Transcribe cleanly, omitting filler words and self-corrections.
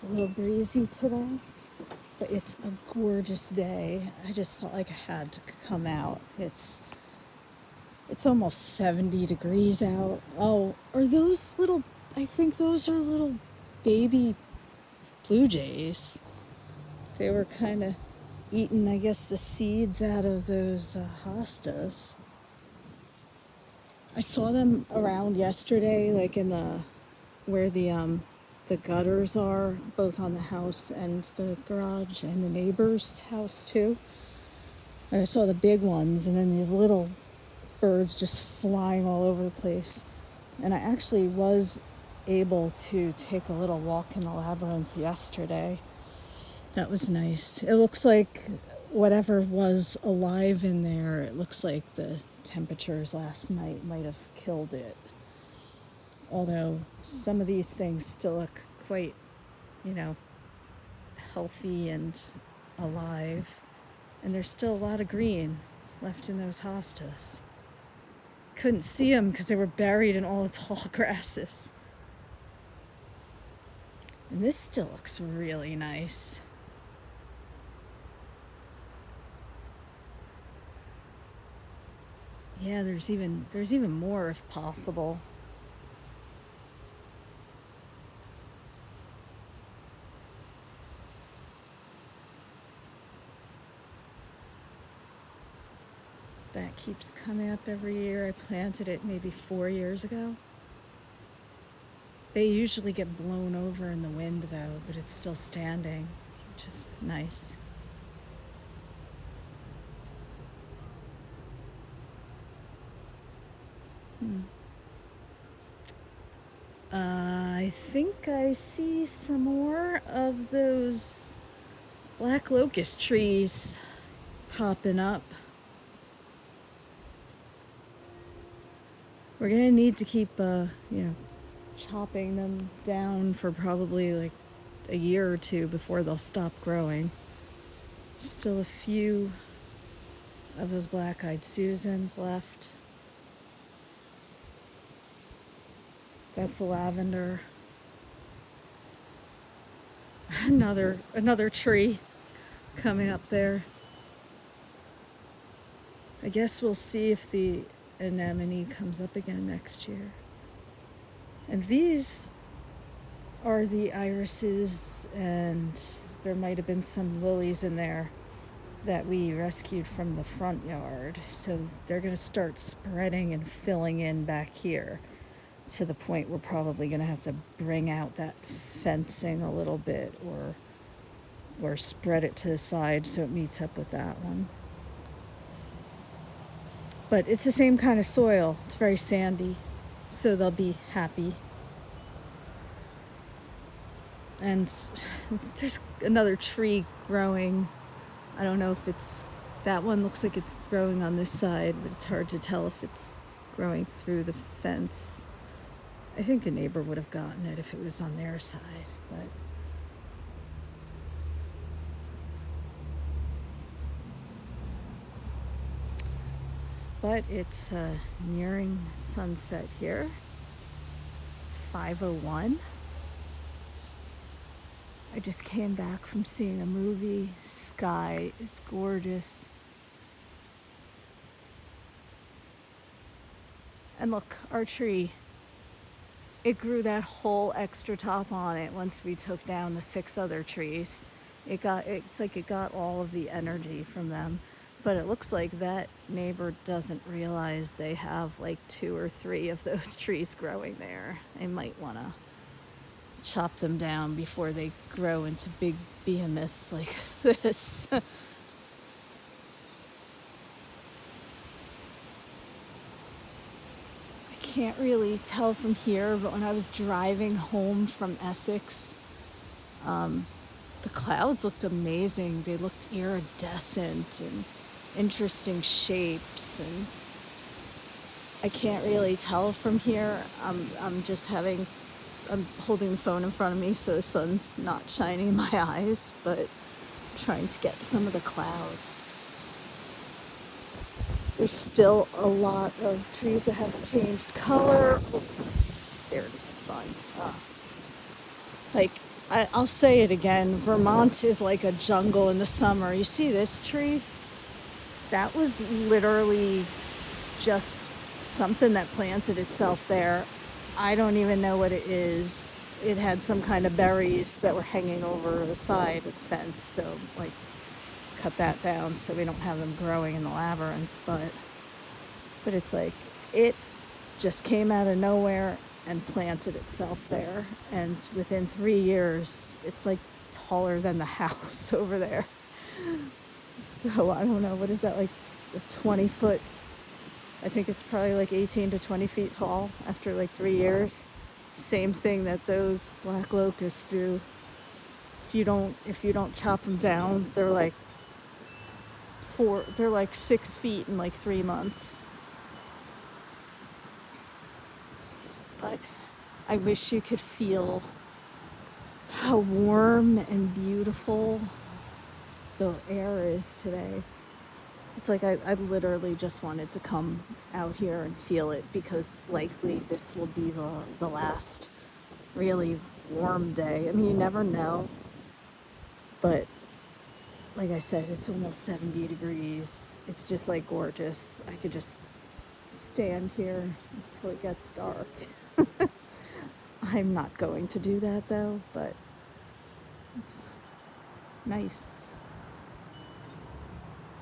It's a little breezy today, but it's a gorgeous day. I just felt like I had to come out. It's almost 70 degrees out. Oh, are those little, I think those are little baby blue jays. They were kind of eating, I guess, the seeds out of those hostas. I saw them around yesterday, like in where the gutters are, both on the house and the garage, and the neighbor's house too. And I saw the big ones, and then these little birds just flying all over the place. And I actually was able to take a little walk in the labyrinth yesterday. That was nice. It looks like whatever was alive in there, it looks like the temperatures last night might have killed it. Although some of these things still look quite, you know, healthy and alive. And there's still a lot of green left in those hostas. Couldn't see them because they were buried in all the tall grasses. And this still looks really nice. Yeah, there's even more if possible. That keeps coming up every year. I planted it maybe 4 years ago. They usually get blown over in the wind though, but it's still standing, which is nice. I think I see some more of those black locust trees popping up. We're gonna need to keep, chopping them down for probably like a year or two before they'll stop growing. Still a few of those black-eyed Susans left. That's a lavender. Another tree coming up there. I guess we'll see if the anemone comes up again next year. And these are the irises, and there might have been some lilies in there that we rescued from the front yard. So they're going to start spreading and filling in back here to the point we're probably going to have to bring out that fencing a little bit, or spread it to the side so it meets up with that one. But it's the same kind of soil. It's very sandy, so they'll be happy. And there's another tree growing. I don't know if it's, that one looks like it's growing on this side, but it's hard to tell if it's growing through the fence. I think a neighbor would have gotten it if it was on their side, but it's nearing sunset here. It's 5:01. I just came back from seeing a movie. Sky is gorgeous. And look, our tree, it grew that whole extra top on it once we took down the 6 other trees. It's like it got all of the energy from them. But it looks like that neighbor doesn't realize they have like 2 or 3 of those trees growing there. They might want to chop them down before they grow into big behemoths like this. I can't really tell from here, but when I was driving home from Essex, the clouds looked amazing. They looked iridescent and interesting shapes, and I can't really tell from here. I'm holding the phone in front of me so the sun's not shining in my eyes, but I'm trying to get some of the clouds. There's still a lot of trees that haven't changed color. Oh, stared at the sun. Like, I'll say it again. Vermont is like a jungle in the summer. You see this tree? That was literally just something that planted itself there. I don't even know what it is. It had some kind of berries that were hanging over the side of the fence, so like cut that down so we don't have them growing in the labyrinth. But it's like it just came out of nowhere and planted itself there, and within 3 years, it's like taller than the house over there. So I don't know, what is that, like a 20 foot? I think it's probably like 18 to 20 feet tall after like 3 years. Same thing that those black locusts do. If you don't chop them down, they're like 6 feet in like 3 months. But I wish you could feel how warm and beautiful the air is today. It's like I literally just wanted to come out here and feel it, because likely this will be the last really warm day. I mean, you never know, but like I said, it's almost 70 degrees. It's just like gorgeous. I could just stand here until it gets dark. I'm not going to do that though, but it's nice.